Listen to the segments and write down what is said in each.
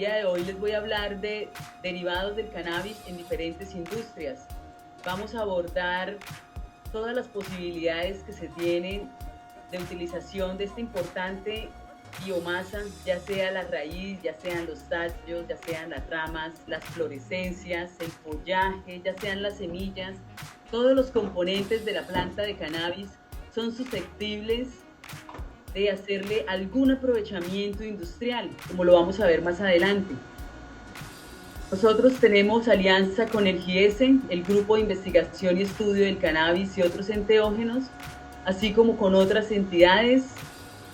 día de hoy les voy a hablar de derivados del cannabis en diferentes industrias. Vamos a abordar todas las posibilidades que se tienen de utilización de esta importante biomasa, ya sea la raíz, ya sean los tallos, ya sean las ramas, las florescencias, el follaje, ya sean las semillas. Todos los componentes de la planta de cannabis son susceptibles de hacerle algún aprovechamiento industrial, como lo vamos a ver más adelante. Nosotros tenemos alianza con el GIESE, el Grupo de Investigación y Estudio del Cannabis y otros enteógenos, así como con otras entidades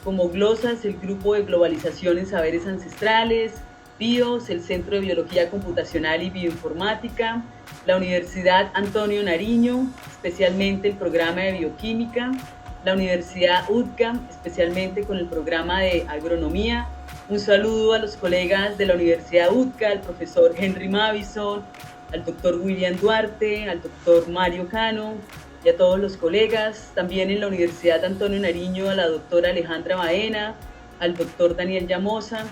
como GLOSAS, el Grupo de Globalización en Saberes Ancestrales, BIOS, el Centro de Biología Computacional y Bioinformática, la Universidad Antonio Nariño, especialmente el programa de Bioquímica, la Universidad UTCA, especialmente con el programa de Agronomía. Un saludo a los colegas de la Universidad UTCA, al profesor Henry Mavison, al doctor William Duarte, al doctor Mario Cano y a todos los colegas. También en la Universidad Antonio Nariño a la doctora Alejandra Baena, al doctor Daniel Llamosa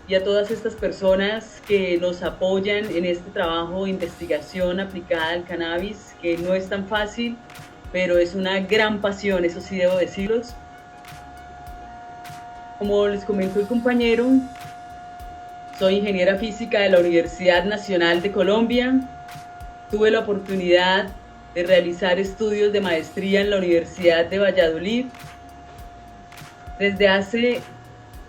y a todas estas personas que nos apoyan en este trabajo de investigación aplicada al cannabis, que no es tan fácil, pero es una gran pasión, eso sí debo decirlos. Como les comentó el compañero, soy ingeniera física de la Universidad Nacional de Colombia. Tuve la oportunidad de realizar estudios de maestría en la Universidad de Valladolid. Desde hace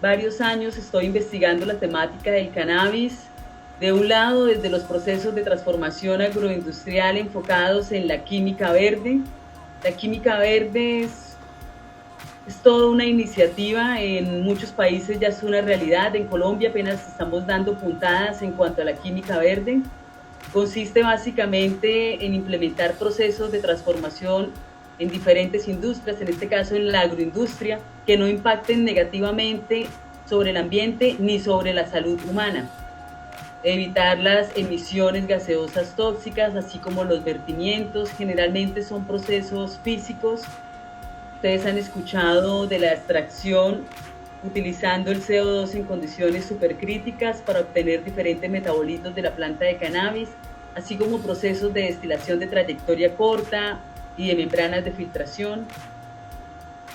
varios años estoy investigando la temática del cannabis, de un lado desde los procesos de transformación agroindustrial enfocados en la química verde. La química verde es toda una iniciativa, en muchos países ya es una realidad, en Colombia apenas estamos dando puntadas en cuanto a la química verde. Consiste básicamente en implementar procesos de transformación en diferentes industrias, en este caso en la agroindustria, que no impacten negativamente sobre el ambiente ni sobre la salud humana. Evitar las emisiones gaseosas tóxicas, así como los vertimientos. Generalmente son procesos físicos. Ustedes han escuchado de la extracción utilizando el CO2 en condiciones supercríticas para obtener diferentes metabolitos de la planta de cannabis, así como procesos de destilación de trayectoria corta y de membranas de filtración.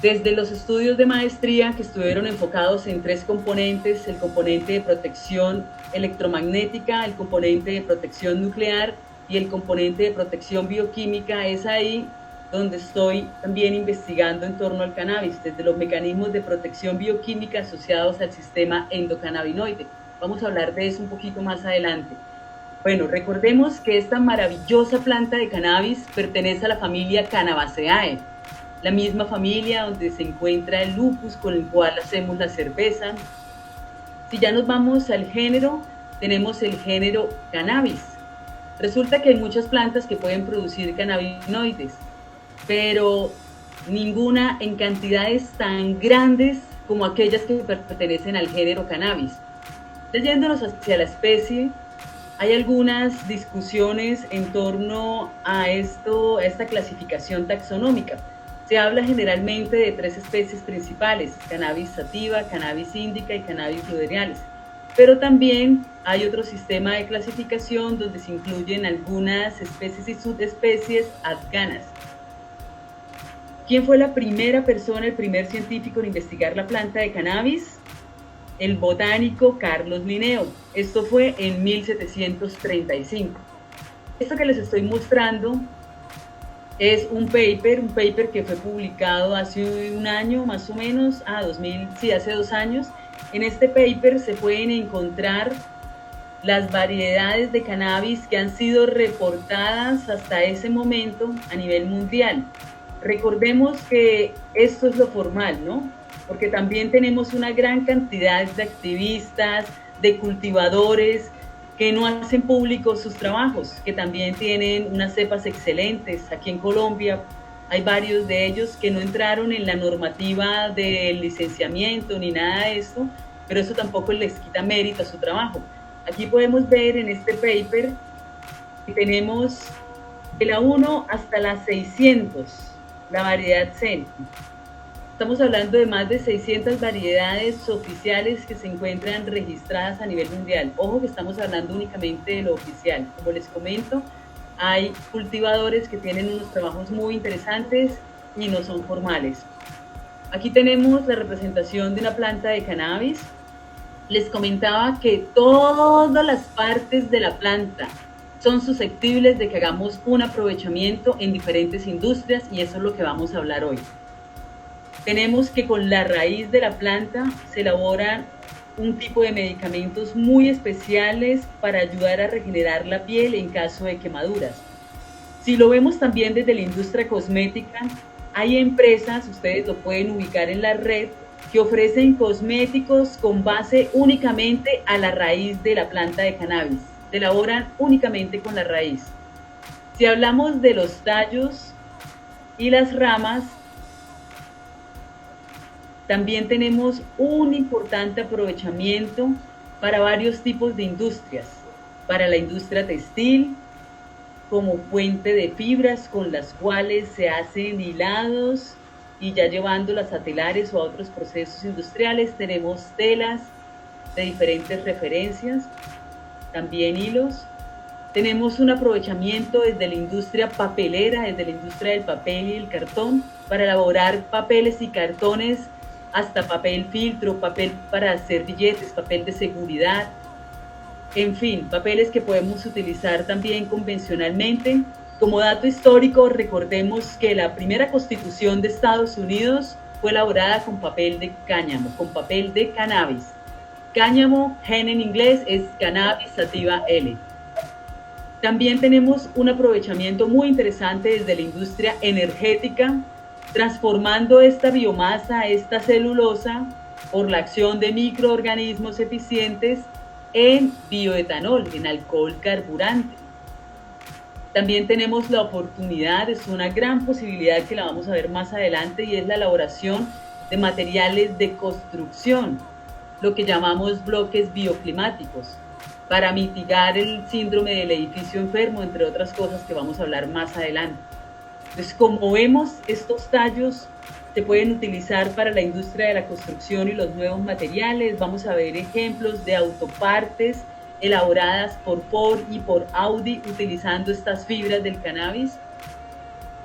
Desde los estudios de maestría, que estuvieron enfocados en tres componentes: el componente de protección electromagnética, el componente de protección nuclear y el componente de protección bioquímica, es ahí donde estoy también investigando en torno al cannabis, desde los mecanismos de protección bioquímica asociados al sistema endocannabinoide. Vamos a hablar de eso un poquito más adelante. Bueno, recordemos que esta maravillosa planta de cannabis pertenece a la familia Cannabaceae, la misma familia donde se encuentra el lupus, con el cual hacemos la cerveza. Si ya nos vamos al género, tenemos el género cannabis. Resulta que hay muchas plantas que pueden producir cannabinoides, pero ninguna en cantidades tan grandes como aquellas que pertenecen al género cannabis. Yéndonos hacia la especie, hay algunas discusiones en torno a esta clasificación taxonómica. Se habla generalmente de tres especies principales: cannabis sativa, cannabis indica y cannabis fluoreales. Pero también hay otro sistema de clasificación donde se incluyen algunas especies y subespecies afganas. ¿Quién fue la primera persona, el primer científico en investigar la planta de cannabis? El botánico Carlos Linneo. Esto fue en 1735. Esto que les estoy mostrando es un paper que fue publicado hace un año más o menos, hace 2 años. En este paper se pueden encontrar las variedades de cannabis que han sido reportadas hasta ese momento a nivel mundial. Recordemos que esto es lo formal, ¿no? Porque también tenemos una gran cantidad de activistas, de cultivadores, que no hacen públicos sus trabajos, que también tienen unas cepas excelentes. Aquí en Colombia hay varios de ellos que no entraron en la normativa del licenciamiento ni nada de esto, pero eso tampoco les quita mérito a su trabajo. Aquí podemos ver en este paper que tenemos de la 1 hasta la 600, la variedad Zen. Estamos hablando de más de 600 variedades oficiales que se encuentran registradas a nivel mundial. Ojo que estamos hablando únicamente de lo oficial. Como les comento, hay cultivadores que tienen unos trabajos muy interesantes y no son formales. Aquí tenemos la representación de una planta de cannabis. Les comentaba que todas las partes de la planta son susceptibles de que hagamos un aprovechamiento en diferentes industrias y eso es lo que vamos a hablar hoy. Tenemos que con la raíz de la planta se elaboran un tipo de medicamentos muy especiales para ayudar a regenerar la piel en caso de quemaduras. Si lo vemos también desde la industria cosmética, hay empresas, ustedes lo pueden ubicar en la red, que ofrecen cosméticos con base únicamente a la raíz de la planta de cannabis. Se elaboran únicamente con la raíz. Si hablamos de los tallos y las ramas, también tenemos un importante aprovechamiento para varios tipos de industrias. Para la industria textil, como fuente de fibras con las cuales se hacen hilados y ya llevándolas a telares o a otros procesos industriales, tenemos telas de diferentes referencias, también hilos. Tenemos un aprovechamiento desde la industria papelera, desde la industria del papel y el cartón, para elaborar papeles y cartones, hasta papel filtro, papel para hacer billetes, papel de seguridad, en fin, papeles que podemos utilizar también convencionalmente. Como dato histórico, recordemos que la primera constitución de Estados Unidos fue elaborada con papel de cáñamo, con papel de cannabis. Cáñamo, hen en inglés, es Cannabis sativa L. También tenemos un aprovechamiento muy interesante desde la industria energética, transformando esta biomasa, esta celulosa, por la acción de microorganismos eficientes en bioetanol, en alcohol carburante. También tenemos la oportunidad, es una gran posibilidad que la vamos a ver más adelante, y es la elaboración de materiales de construcción, lo que llamamos bloques bioclimáticos, para mitigar el síndrome del edificio enfermo, entre otras cosas que vamos a hablar más adelante. Entonces, como vemos, estos tallos se pueden utilizar para la industria de la construcción y los nuevos materiales. Vamos a ver ejemplos de autopartes elaboradas por Ford y por Audi utilizando estas fibras del cannabis.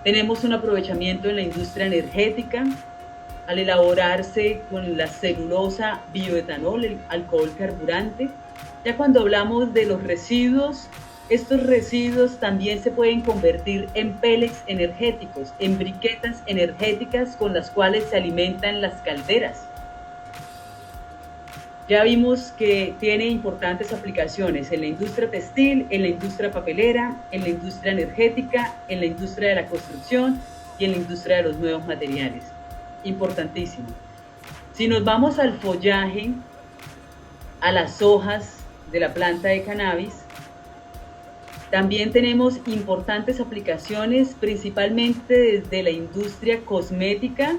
Tenemos un aprovechamiento en la industria energética al elaborarse con la celulosa bioetanol, el alcohol carburante. Ya cuando hablamos de los residuos, estos residuos también se pueden convertir en pellets energéticos, en briquetas energéticas con las cuales se alimentan las calderas. Ya vimos que tiene importantes aplicaciones en la industria textil, en la industria papelera, en la industria energética, en la industria de la construcción y en la industria de los nuevos materiales. Importantísimo. Si nos vamos al follaje, a las hojas de la planta de cannabis, también tenemos importantes aplicaciones, principalmente desde la industria cosmética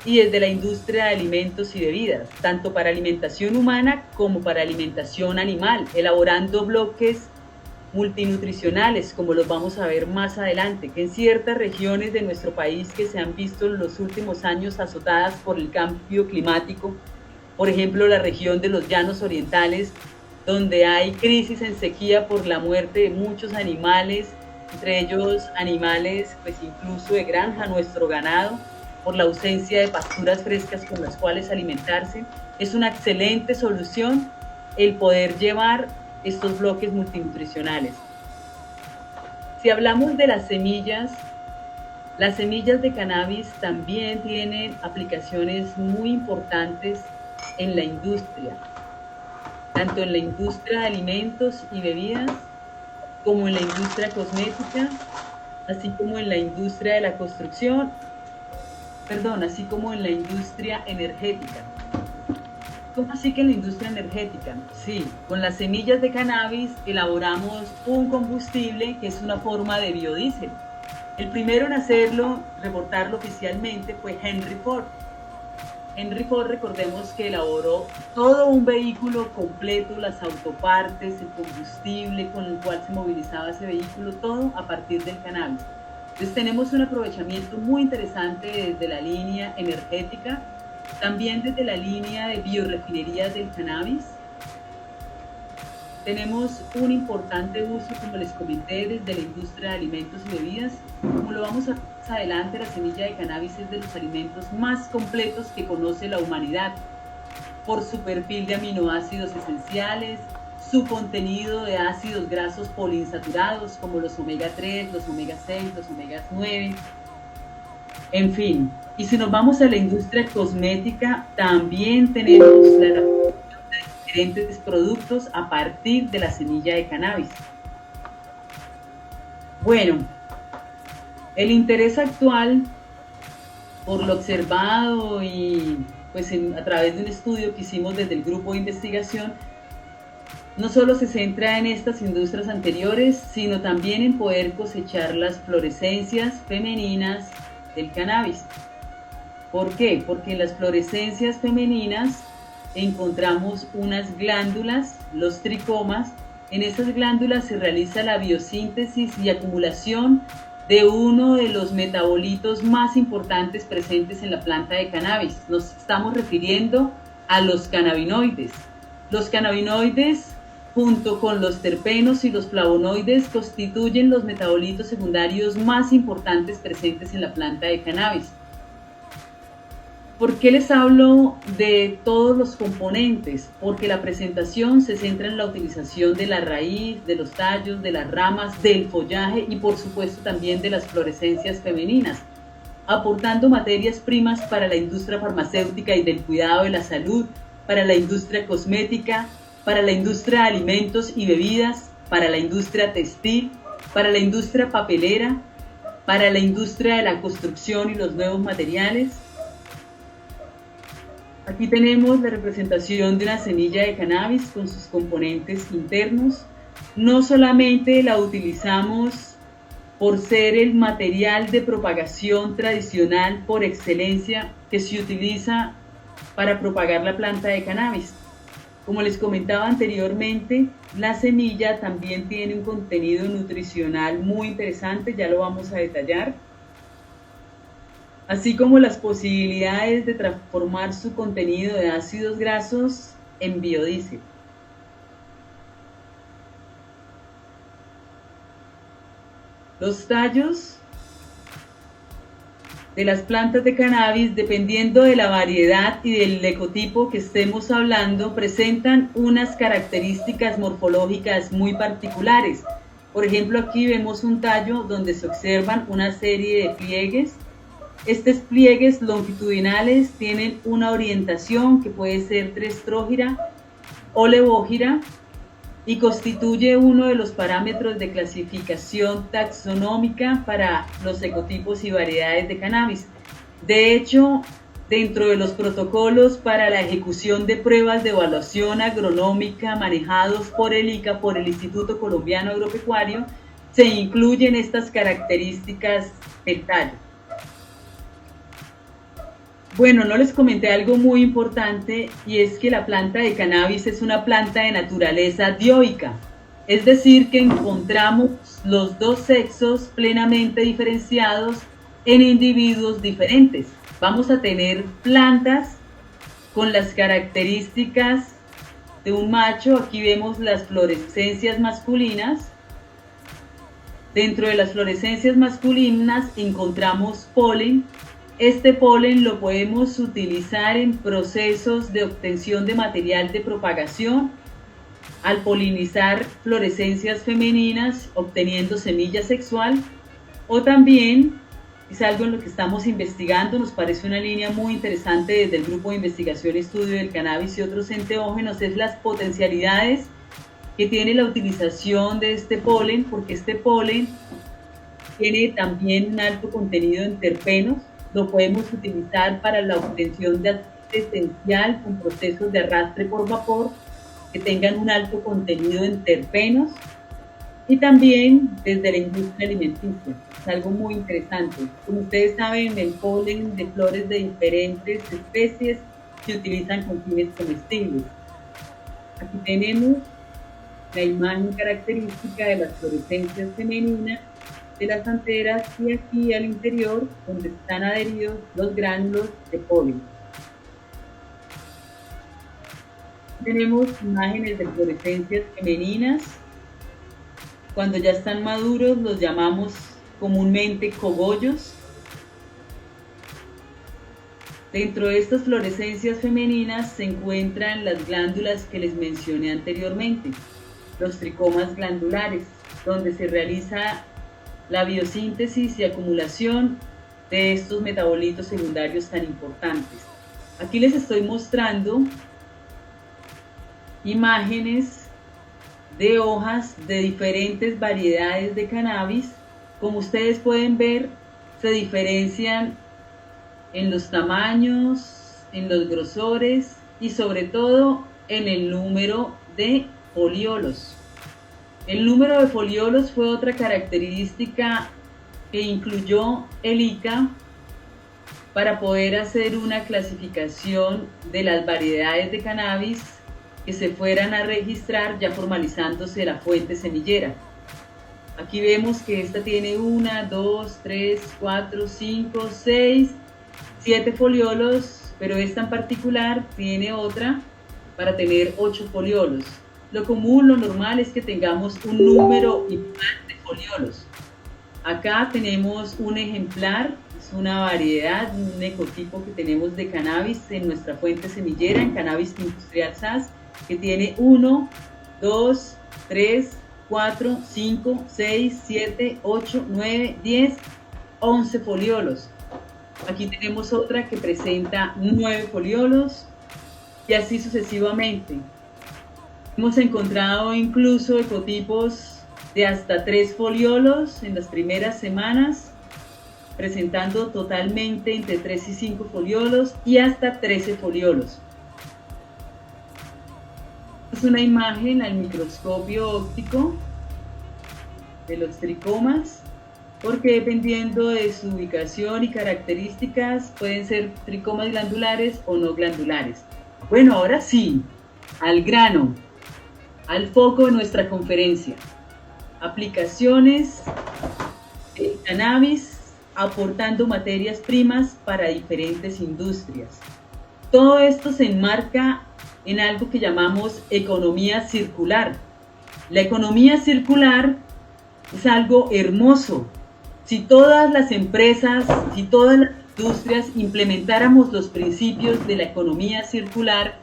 y desde la industria de alimentos y bebidas, tanto para alimentación humana como para alimentación animal, elaborando bloques multinutricionales, como los vamos a ver más adelante, que en ciertas regiones de nuestro país que se han visto en los últimos años azotadas por el cambio climático, por ejemplo la región de los Llanos Orientales, donde hay crisis en sequía por la muerte de muchos animales, entre ellos animales pues incluso de granja, nuestro ganado, por la ausencia de pasturas frescas con las cuales alimentarse. Es una excelente solución el poder llevar estos bloques multinutricionales. Si hablamos de las semillas de cannabis también tienen aplicaciones muy importantes en la industria, tanto en la industria de alimentos y bebidas, como en la industria cosmética, así como en la industria de la construcción, así como en la industria energética. ¿Cómo así que en la industria energética? Sí, con las semillas de cannabis elaboramos un combustible que es una forma de biodiesel. El primero en hacerlo, reportarlo oficialmente, fue Henry Ford. Henry Ford, recordemos que elaboró todo un vehículo completo, las autopartes, el combustible con el cual se movilizaba ese vehículo, todo a partir del cannabis. Entonces tenemos un aprovechamiento muy interesante desde la línea energética, también desde la línea de biorefinerías del cannabis. Tenemos un importante uso, como les comenté, desde la industria de alimentos y bebidas. Como lo vamos a ver más adelante, la semilla de cannabis es de los alimentos más completos que conoce la humanidad, por su perfil de aminoácidos esenciales, su contenido de ácidos grasos poliinsaturados como los omega 3, los omega 6, los omega 9, en fin. Y si nos vamos a la industria cosmética, también tenemos la elaboración de diferentes productos a partir de la semilla de cannabis. Bueno, el interés actual por lo observado y pues a través de un estudio que hicimos desde el grupo de investigación, no solo se centra en estas industrias anteriores, sino también en poder cosechar las florescencias femeninas del cannabis. ¿Por qué? Porque en las florescencias femeninas encontramos unas glándulas, los tricomas. En esas glándulas se realiza la biosíntesis y acumulación de uno de los metabolitos más importantes presentes en la planta de cannabis. Nos estamos refiriendo a los cannabinoides. Los cannabinoides, junto con los terpenos y los flavonoides, constituyen los metabolitos secundarios más importantes presentes en la planta de cannabis. ¿Por qué les hablo de todos los componentes? Porque la presentación se centra en la utilización de la raíz, de los tallos, de las ramas, del follaje y por supuesto también de las florescencias femeninas, aportando materias primas para la industria farmacéutica y del cuidado de la salud, para la industria cosmética, para la industria de alimentos y bebidas, para la industria textil, para la industria papelera, para la industria de la construcción y los nuevos materiales. Aquí tenemos la representación de una semilla de cannabis con sus componentes internos. No solamente la utilizamos por ser el material de propagación tradicional por excelencia que se utiliza para propagar la planta de cannabis. Como les comentaba anteriormente, la semilla también tiene un contenido nutricional muy interesante, ya lo vamos a detallar, así como las posibilidades de transformar su contenido de ácidos grasos en biodiesel. Los tallos de las plantas de cannabis, dependiendo de la variedad y del ecotipo que estemos hablando, presentan unas características morfológicas muy particulares. Por ejemplo, aquí vemos un tallo donde se observan una serie de pliegues. Estos pliegues longitudinales tienen una orientación que puede ser testrógira o levógira y constituye uno de los parámetros de clasificación taxonómica para los ecotipos y variedades de cannabis. De hecho, dentro de los protocolos para la ejecución de pruebas de evaluación agronómica manejados por el ICA, por el Instituto Colombiano Agropecuario, se incluyen estas características del tallo. Bueno, no les comenté algo muy importante y es que la planta de cannabis es una planta de naturaleza dioica, es decir, que encontramos los dos sexos plenamente diferenciados en individuos diferentes. Vamos a tener plantas con las características de un macho. Aquí vemos las florescencias masculinas. Dentro de las florescencias masculinas encontramos polen. Este polen lo podemos utilizar en procesos de obtención de material de propagación, al polinizar florescencias femeninas, obteniendo semilla sexual, o también, es algo en lo que estamos investigando, nos parece una línea muy interesante desde el Grupo de Investigación y Estudio del Cannabis y otros enteógenos, es las potencialidades que tiene la utilización de este polen, porque este polen tiene también un alto contenido en terpenos. Lo podemos utilizar para la obtención de aceite esencial con procesos de arrastre por vapor que tengan un alto contenido en terpenos y también desde la industria alimenticia. Es algo muy interesante. Como ustedes saben, el polen de flores de diferentes especies se utilizan con fines comestibles. Aquí tenemos la imagen característica de las florescencias femeninas de las anteras y aquí al interior donde están adheridos los gránulos de polen. Tenemos imágenes de inflorescencias femeninas. Cuando ya están maduros los llamamos comúnmente cogollos. Dentro de estas fluorescencias femeninas se encuentran las glándulas que les mencioné anteriormente, los tricomas glandulares, donde se realiza la biosíntesis y acumulación de estos metabolitos secundarios tan importantes. Aquí les estoy mostrando imágenes de hojas de diferentes variedades de cannabis. Como ustedes pueden ver, se diferencian en los tamaños, en los grosores y sobre todo en el número de foliolos. El número de foliolos fue otra característica que incluyó el ICA para poder hacer una clasificación de las variedades de cannabis que se fueran a registrar ya formalizándose la fuente semillera. Aquí vemos que esta tiene 1, 2, 3, 4, 5, 6, 7 foliolos, pero esta en particular tiene otra para tener 8 foliolos. Lo común, lo normal es que tengamos un número impar de foliolos. Acá tenemos un ejemplar, es una variedad, un ecotipo que tenemos de cannabis en nuestra fuente semillera, en Cannabis Industrial SAS, que tiene 1, 2, 3, 4, 5, 6, 7, 8, 9, 10, 11 foliolos. Aquí tenemos otra que presenta 9 foliolos y así sucesivamente. Hemos encontrado incluso ecotipos de hasta 3 foliolos en las primeras semanas, presentando totalmente entre 3 y 5 foliolos y hasta 13 foliolos. Es una imagen al microscopio óptico de los tricomas, porque dependiendo de su ubicación y características pueden ser tricomas glandulares o no glandulares. Bueno, ahora sí, al grano, al foco de nuestra conferencia. Aplicaciones del cannabis aportando materias primas para diferentes industrias. Todo esto se enmarca en algo que llamamos economía circular. La economía circular es algo hermoso. Si todas las empresas, si todas las industrias implementáramos los principios de la economía circular,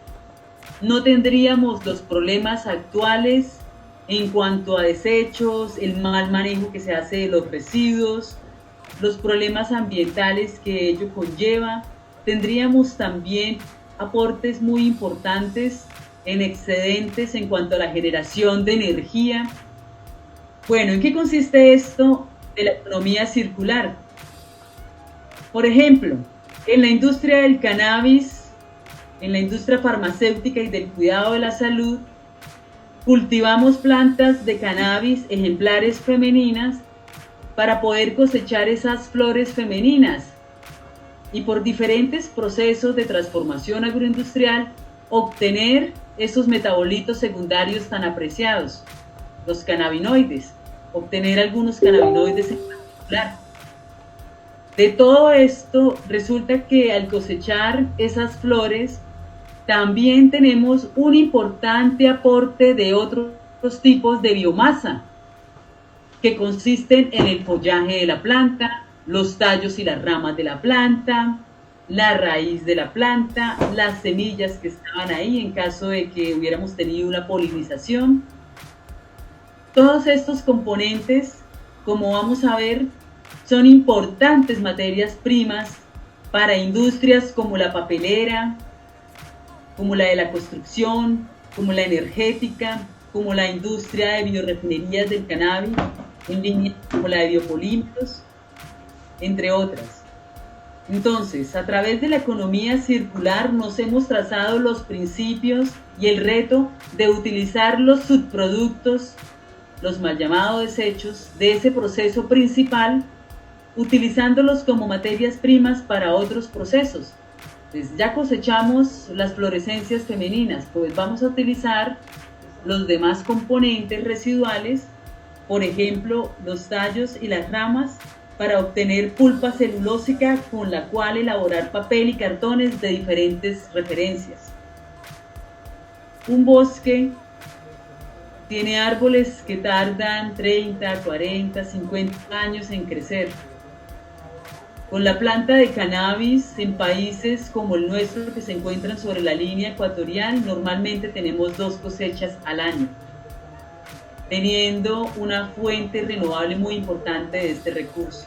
no tendríamos los problemas actuales en cuanto a desechos, el mal manejo que se hace de los residuos, los problemas ambientales que ello conlleva. Tendríamos también aportes muy importantes en excedentes en cuanto a la generación de energía. Bueno, ¿en qué consiste esto de la economía circular? Por ejemplo, en la industria del cannabis, en la industria farmacéutica y del cuidado de la salud, cultivamos plantas de cannabis ejemplares femeninas para poder cosechar esas flores femeninas y por diferentes procesos de transformación agroindustrial obtener esos metabolitos secundarios tan apreciados, los cannabinoides, obtener algunos cannabinoides en particular. De todo esto resulta que al cosechar esas flores también tenemos un importante aporte de otros tipos de biomasa que consisten en el follaje de la planta, los tallos y las ramas de la planta, la raíz de la planta, las semillas que estaban ahí en caso de que hubiéramos tenido una polinización. Todos estos componentes, como vamos a ver, son importantes materias primas para industrias como la papelera, como la de la construcción, como la energética, como la industria de biorefinerías del cannabis, en línea como la de biopolímeros, entre otras. Entonces, a través de la economía circular nos hemos trazado los principios y el reto de utilizar los subproductos, los mal llamados desechos, de ese proceso principal, utilizándolos como materias primas para otros procesos. Entonces, ya cosechamos las fluorescencias femeninas, pues vamos a utilizar los demás componentes residuales por ejemplo, los tallos y las ramas, para obtener pulpa celulósica con la cual elaborar papel y cartones de diferentes referencias. Un bosque tiene árboles que tardan 30, 40, 50 años en crecer. Con la planta de cannabis en países como el nuestro que se encuentran sobre la línea ecuatorial, normalmente tenemos 2 cosechas al año, teniendo una fuente renovable muy importante de este recurso.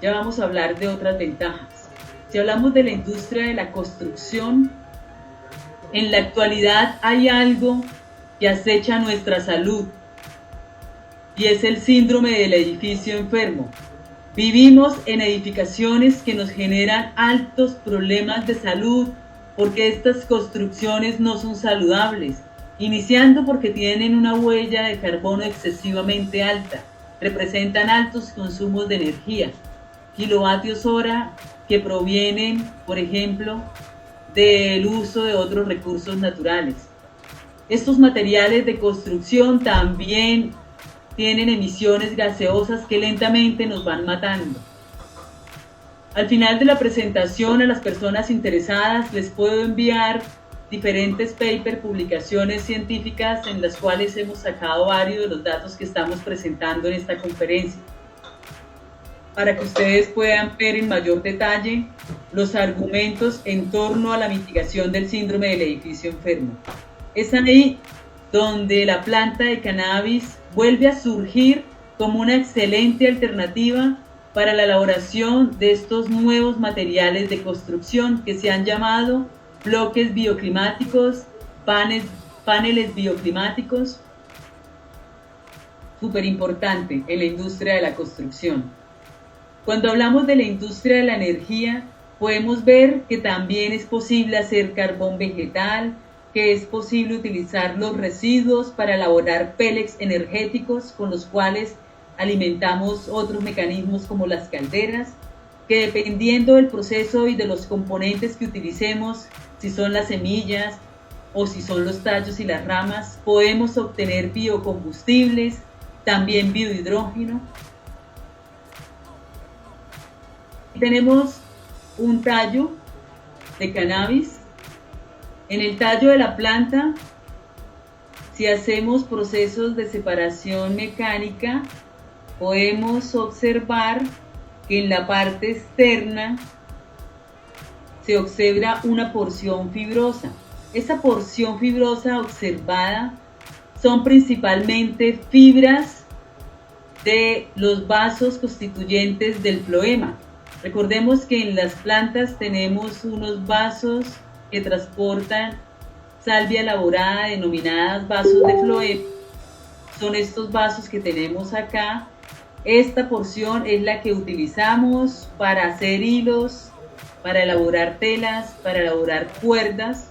Ya vamos a hablar de otras ventajas. Si hablamos de la industria de la construcción, en la actualidad hay algo que acecha nuestra salud y es el síndrome del edificio enfermo. Vivimos en edificaciones que nos generan altos problemas de salud porque estas construcciones no son saludables, iniciando porque tienen una huella de carbono excesivamente alta, representan altos consumos de energía, kilovatios hora que provienen, por ejemplo, del uso de otros recursos naturales. Estos materiales de construcción también tienen emisiones gaseosas que lentamente nos van matando. Al final de la presentación, a las personas interesadas les puedo enviar diferentes papers, publicaciones científicas en las cuales hemos sacado varios de los datos que estamos presentando en esta conferencia, para que ustedes puedan ver en mayor detalle los argumentos en torno a la mitigación del síndrome del edificio enfermo. Es ahí donde la planta de cannabis vuelve a surgir como una excelente alternativa para la elaboración de estos nuevos materiales de construcción que se han llamado bloques bioclimáticos, paneles bioclimáticos, súper importante en la industria de la construcción. Cuando hablamos de la industria de la energía, podemos ver que también es posible hacer carbón vegetal, que es posible utilizar los residuos para elaborar pellets energéticos con los cuales alimentamos otros mecanismos como las calderas, que dependiendo del proceso y de los componentes que utilicemos, si son las semillas o si son los tallos y las ramas, podemos obtener biocombustibles, también biohidrógeno. Tenemos un tallo de cannabis. En el tallo de la planta, si hacemos procesos de separación mecánica, podemos observar que en la parte externa se observa una porción fibrosa. Esa porción fibrosa observada son principalmente fibras de los vasos constituyentes del floema. Recordemos que en las plantas tenemos unos vasos que transportan salvia elaborada denominadas vasos de floema. Son estos vasos que tenemos acá. Esta porción es la que utilizamos para hacer hilos, para elaborar telas, para elaborar cuerdas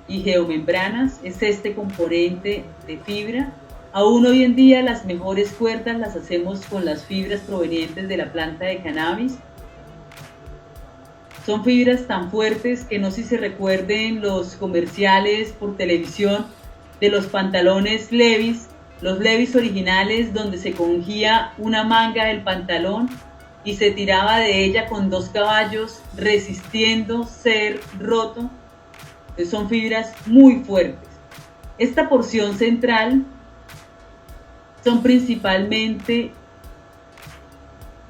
y geomembranas. Es este componente de fibra. Aún hoy en día las mejores cuerdas las hacemos con las fibras provenientes de la planta de cannabis. Son fibras tan fuertes que no sé si se recuerden los comerciales por televisión de los pantalones Levi's, los Levi's originales, donde se cogía una manga del pantalón y se tiraba de ella con 2 caballos resistiendo ser roto. Entonces son fibras muy fuertes. Esta porción central son principalmente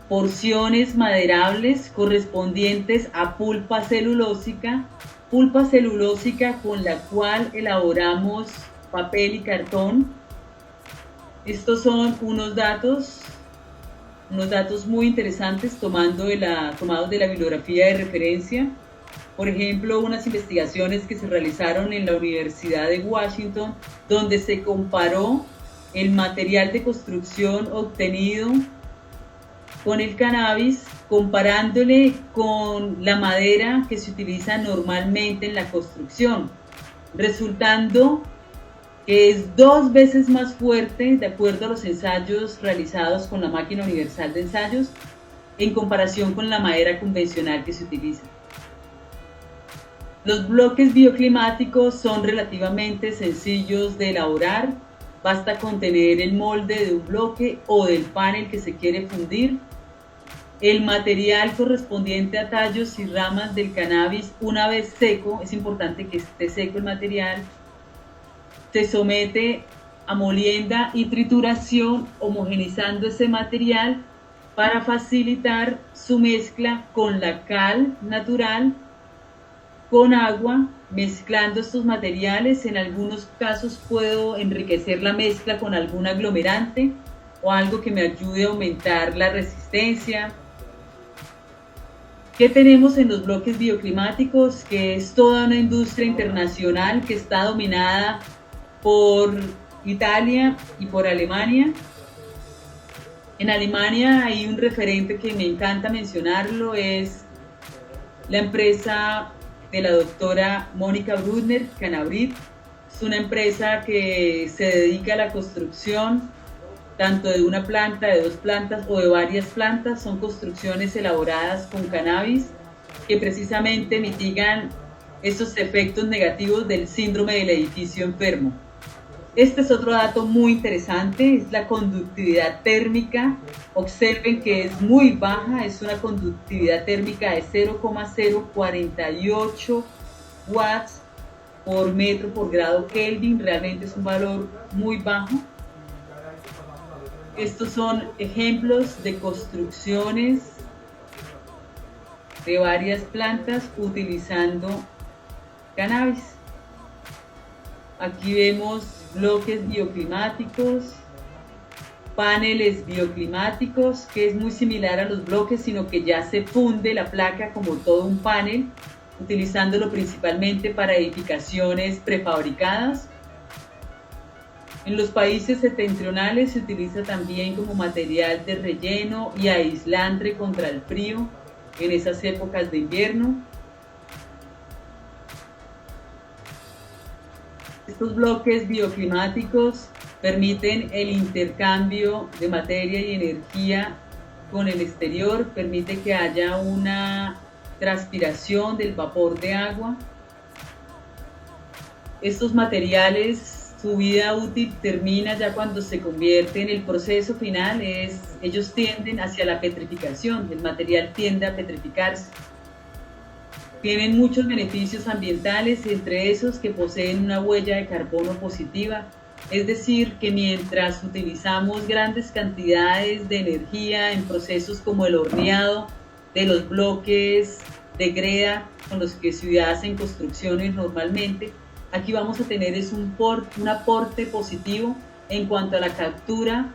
porciones maderables correspondientes a pulpa celulósica con la cual elaboramos papel y cartón. Estos son unos datos muy interesantes tomados de la bibliografía de referencia. Por ejemplo, unas investigaciones que se realizaron en la Universidad de Washington, donde se comparó el material de construcción obtenido con el cannabis, comparándole con la madera que se utiliza normalmente en la construcción, resultando que es 2 veces más fuerte, de acuerdo a los ensayos realizados con la máquina universal de ensayos, en comparación con la madera convencional que se utiliza. Los bloques bioclimáticos son relativamente sencillos de elaborar. basta con tener el molde de un bloque o del panel que se quiere fundir. El material correspondiente a tallos y ramas del cannabis, una vez seco, es importante que esté seco el material, se somete a molienda y trituración, homogenizando ese material para facilitar su mezcla con la cal natural, con agua, mezclando estos materiales. En algunos casos puedo enriquecer la mezcla con algún aglomerante o algo que me ayude a aumentar la resistencia. ¿Qué tenemos en los bloques bioclimáticos? Que es toda una industria internacional que está dominada por Italia y por Alemania. En Alemania hay un referente que me encanta mencionarlo, es la empresa de la doctora Mónica Brunner, Canabrit. Es una empresa que se dedica a la construcción tanto de una planta, de dos plantas o de varias plantas. Son construcciones elaboradas con cannabis que precisamente mitigan esos efectos negativos del síndrome del edificio enfermo. Este es otro dato muy interesante, es la conductividad térmica. Observen que es muy baja, es una conductividad térmica de 0,048 watts por metro por grado Kelvin. Realmente es un valor muy bajo. Estos son ejemplos de construcciones de varias plantas utilizando cannabis. Aquí vemos bloques bioclimáticos, paneles bioclimáticos, que es muy similar a los bloques, sino que ya se funde la placa como todo un panel, utilizándolo principalmente para edificaciones prefabricadas. En los países septentrionales se utiliza también como material de relleno y aislante contra el frío en esas épocas de invierno. Estos bloques bioclimáticos permiten el intercambio de materia y energía con el exterior, permite que haya una transpiración del vapor de agua. Estos materiales, su vida útil termina ya cuando se convierten, el proceso final ellos tienden hacia la petrificación, el material tiende a petrificarse. Tienen muchos beneficios ambientales, entre esos que poseen una huella de carbono positiva, es decir, que mientras utilizamos grandes cantidades de energía en procesos como el horneado de los bloques de greda con los que se hacen construcciones normalmente, aquí vamos a tener un aporte positivo en cuanto a la captura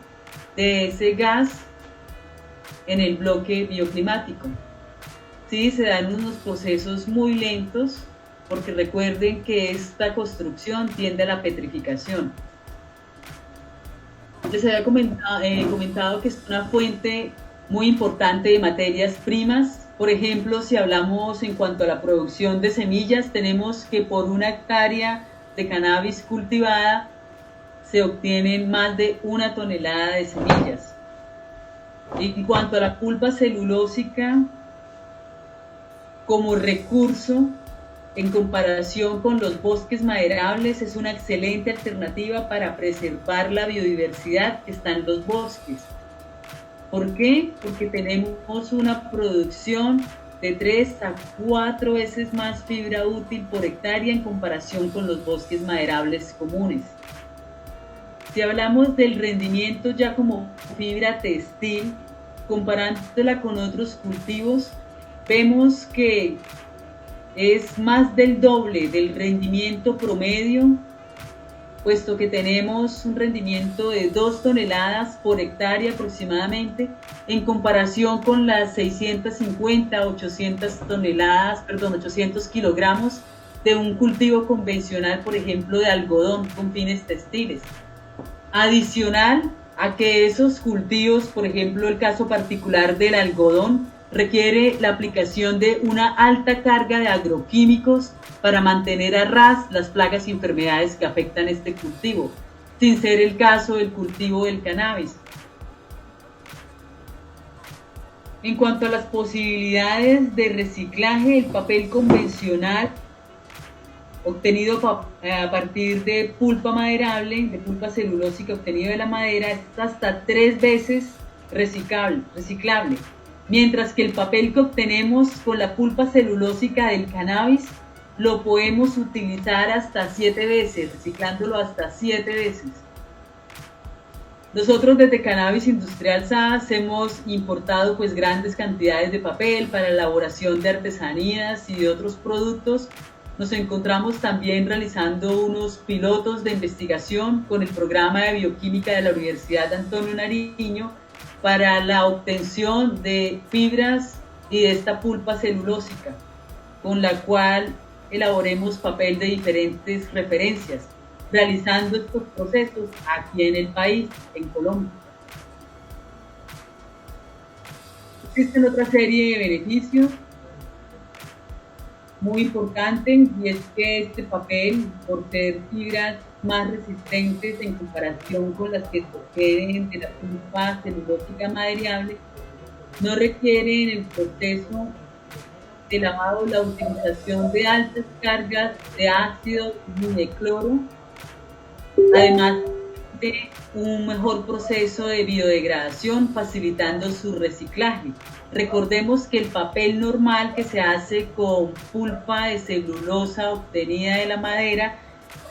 de ese gas en el bloque bioclimático. Sí, se dan unos procesos muy lentos, porque recuerden que esta construcción tiende a la petrificación. Les había comentado que es una fuente muy importante de materias primas. Por ejemplo, si hablamos en cuanto a la producción de semillas, tenemos que por una hectárea de cannabis cultivada se obtienen más de 1 tonelada de semillas. Y en cuanto a la pulpa celulósica, como recurso, en comparación con los bosques maderables, es una excelente alternativa para preservar la biodiversidad que está en los bosques. ¿Por qué? Porque tenemos una producción de 3 a 4 veces más fibra útil por hectárea en comparación con los bosques maderables comunes. Si hablamos del rendimiento ya como fibra textil, comparándola con otros cultivos, vemos que es más del doble del rendimiento promedio, puesto que tenemos un rendimiento de 2 toneladas por hectárea aproximadamente, en comparación con las 650, 800 kilogramos de un cultivo convencional, por ejemplo, de algodón con fines textiles. Adicional a que esos cultivos, por ejemplo, el caso particular del algodón, requiere la aplicación de una alta carga de agroquímicos para mantener a ras las plagas y enfermedades que afectan este cultivo, sin ser el caso del cultivo del cannabis. En cuanto a las posibilidades de reciclaje, el papel convencional obtenido a partir de pulpa maderable, de pulpa celulósica obtenido de la madera, es hasta 3 veces reciclable, mientras que el papel que obtenemos con la pulpa celulósica del cannabis lo podemos utilizar hasta 7 veces, reciclándolo hasta 7 veces. Nosotros desde Cannabis Industrial SAS hemos importado pues grandes cantidades de papel para la elaboración de artesanías y de otros productos. Nos encontramos también realizando unos pilotos de investigación con el programa de bioquímica de la Universidad de Antonio Nariño para la obtención de fibras y de esta pulpa celulósica, con la cual elaboremos papel de diferentes referencias, realizando estos procesos aquí en el país, en Colombia. Existen otra serie de beneficios muy importantes, y es que este papel, por ser fibras más resistentes en comparación con las que se obtienen de la pulpa celulósica maderable, no requiere en el proceso de lavado la utilización de altas cargas de ácido ni de cloro, además de un mejor proceso de biodegradación, facilitando su reciclaje. Recordemos que el papel normal que se hace con pulpa de celulosa obtenida de la madera,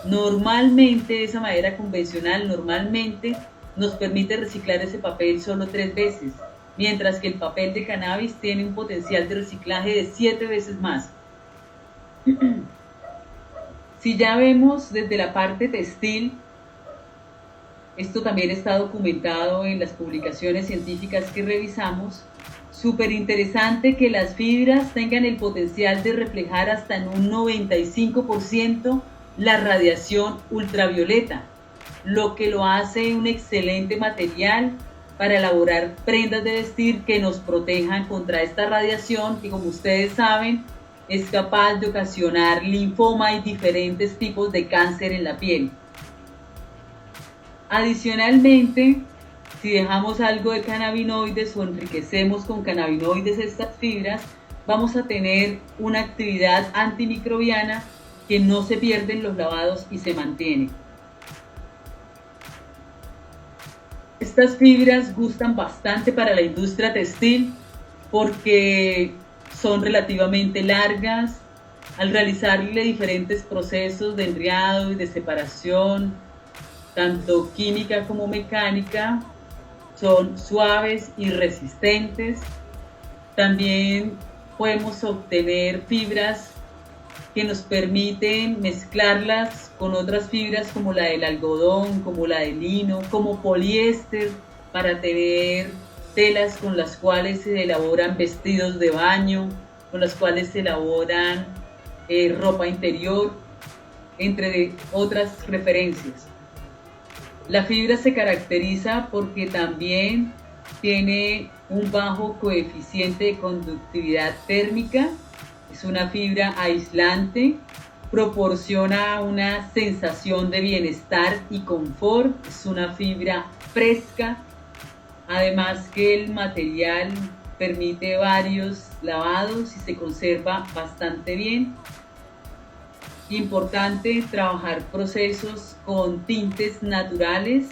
normalmente esa madera convencional, normalmente nos permite reciclar ese papel solo 3 veces, mientras que el papel de cannabis tiene un potencial de reciclaje de 7 veces más. Si ya vemos desde la parte textil, esto también está documentado en las publicaciones científicas que revisamos, súper interesante que las fibras tengan el potencial de reflejar hasta en un 95% la radiación ultravioleta, lo que lo hace un excelente material para elaborar prendas de vestir que nos protejan contra esta radiación que, como ustedes saben, es capaz de ocasionar linfoma y diferentes tipos de cáncer en la piel. Adicionalmente, si dejamos algo de cannabinoides o enriquecemos con cannabinoides estas fibras, vamos a tener una actividad antimicrobiana que no se pierde en los lavados y se mantiene. Estas fibras gustan bastante para la industria textil porque son relativamente largas. Al realizarle diferentes procesos de enriado y de separación, tanto química como mecánica, son suaves y resistentes. También podemos obtener fibras que nos permiten mezclarlas con otras fibras como la del algodón, como la del lino, como poliéster, para tener telas con las cuales se elaboran vestidos de baño, con las cuales se elaboran ropa interior, entre otras referencias. La fibra se caracteriza porque también tiene un bajo coeficiente de conductividad térmica, es una fibra aislante, proporciona una sensación de bienestar y confort, es una fibra fresca, además que el material permite varios lavados y se conserva bastante bien. Importante trabajar procesos con tintes naturales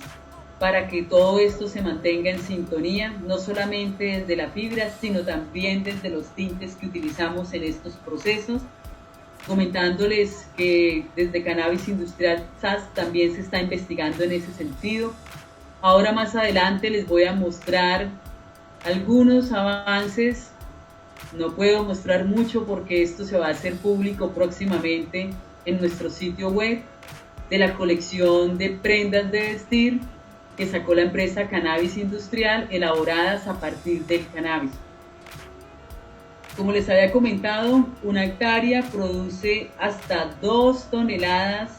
para que todo esto se mantenga en sintonía, no solamente desde la fibra, sino también desde los tintes que utilizamos en estos procesos. Comentándoles que desde Cannabis Industrial SAS también se está investigando en ese sentido. Ahora más adelante les voy a mostrar algunos avances. No puedo mostrar mucho porque esto se va a hacer público próximamente en nuestro sitio web, de la colección de prendas de vestir que sacó la empresa Cannabis Industrial, elaboradas a partir del cannabis. Como les había comentado, una hectárea produce hasta 2 toneladas,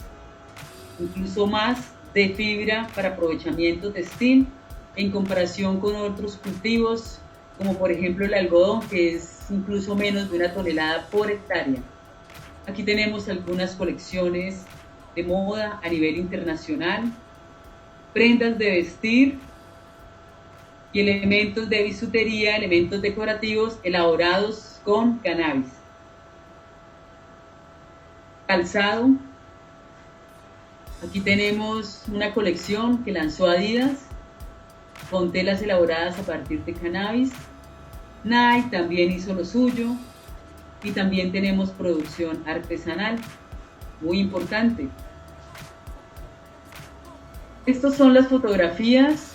incluso más, de fibra para aprovechamiento textil, en comparación con otros cultivos, como por ejemplo el algodón, que es incluso menos de 1 tonelada por hectárea. Aquí tenemos algunas colecciones de moda a nivel internacional, prendas de vestir y elementos de bisutería, elementos decorativos elaborados con cannabis. calzado. Aquí tenemos una colección que lanzó Adidas con telas elaboradas a partir de cannabis. Nike también hizo lo suyo y también tenemos producción artesanal, muy importante. Estas son las fotografías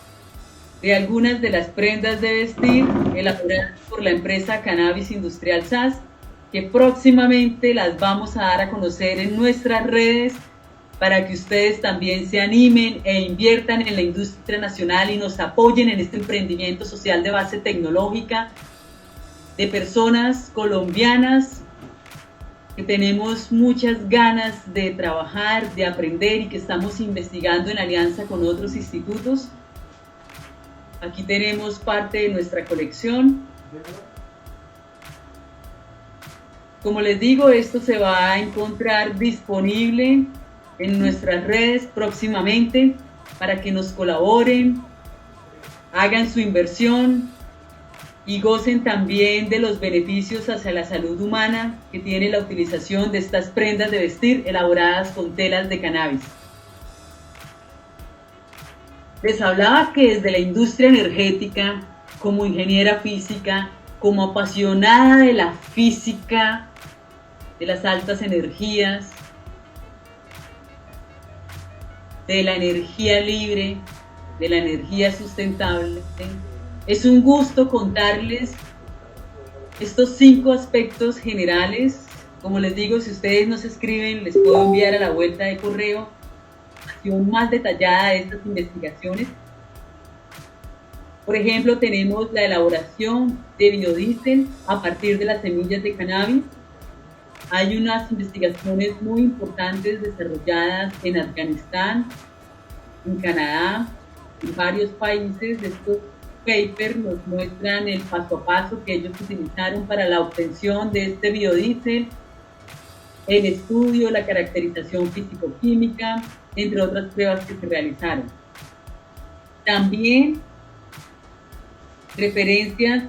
de algunas de las prendas de vestir elaboradas por la empresa Cannabis Industrial SAS, que próximamente las vamos a dar a conocer en nuestras redes para que ustedes también se animen e inviertan en la industria nacional y nos apoyen en este emprendimiento social de base tecnológica de personas colombianas que tenemos muchas ganas de trabajar, de aprender y que estamos investigando en alianza con otros institutos. Aquí tenemos parte de nuestra colección. Como les digo, esto se va a encontrar disponible en nuestras redes próximamente para que nos colaboren, hagan su inversión y gocen también de los beneficios hacia la salud humana que tiene la utilización de estas prendas de vestir elaboradas con telas de cannabis. Les hablaba que desde la industria energética, como ingeniera física, como apasionada de la física, de las altas energías, de la energía libre, de la energía sustentable, es un gusto contarles estos 5 aspectos generales. Como les digo, si ustedes nos escriben, les puedo enviar a la vuelta de correo más detallada de estas investigaciones. Por ejemplo, tenemos la elaboración de biodiesel a partir de las semillas de cannabis. Hay unas investigaciones muy importantes desarrolladas en Afganistán, en Canadá, en varios países. Estos papers nos muestran el paso a paso que ellos utilizaron para la obtención de este biodiesel, el estudio, la caracterización físico-química, entre otras pruebas que se realizaron. También referencias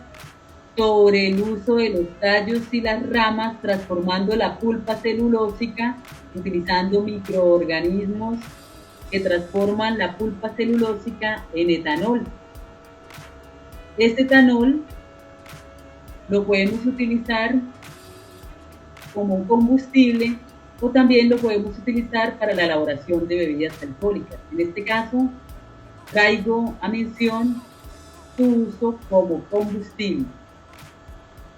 sobre el uso de los tallos y las ramas transformando la pulpa celulósica utilizando microorganismos que transforman la pulpa celulósica en etanol. Este etanol lo podemos utilizar como un combustible o también lo podemos utilizar para la elaboración de bebidas alcohólicas. En este caso, traigo a mención su uso como combustible.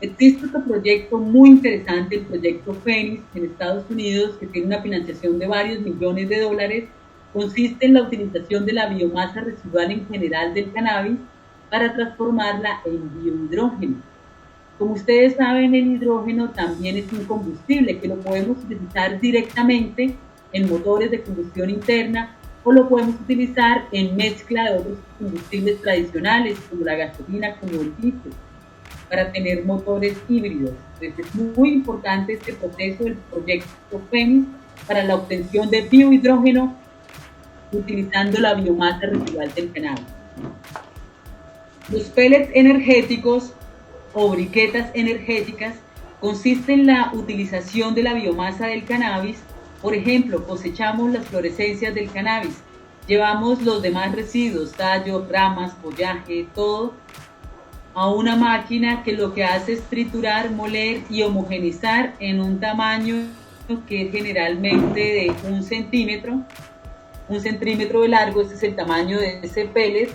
Existe otro proyecto muy interesante, el proyecto Fénix en Estados Unidos, que tiene una financiación de varios millones de dólares. Consiste en la utilización de la biomasa residual en general del cannabis para transformarla en biohidrógeno. Como ustedes saben, el hidrógeno también es un combustible que lo podemos utilizar directamente en motores de combustión interna o lo podemos utilizar en mezcla de otros combustibles tradicionales como la gasolina, como el diésel, para tener motores híbridos. Entonces es muy importante este proceso del proyecto Fénix para la obtención de biohidrógeno utilizando la biomasa residual del cannabis. Los pellets energéticos o briquetas energéticas consiste en la utilización de la biomasa del cannabis. Por ejemplo, cosechamos las florescencias del cannabis, llevamos los demás residuos, tallos, ramas, follaje, todo, a una máquina que lo que hace es triturar, moler y homogenizar en un tamaño que es generalmente de 1 centímetro de largo. Este es el tamaño de ese pellet,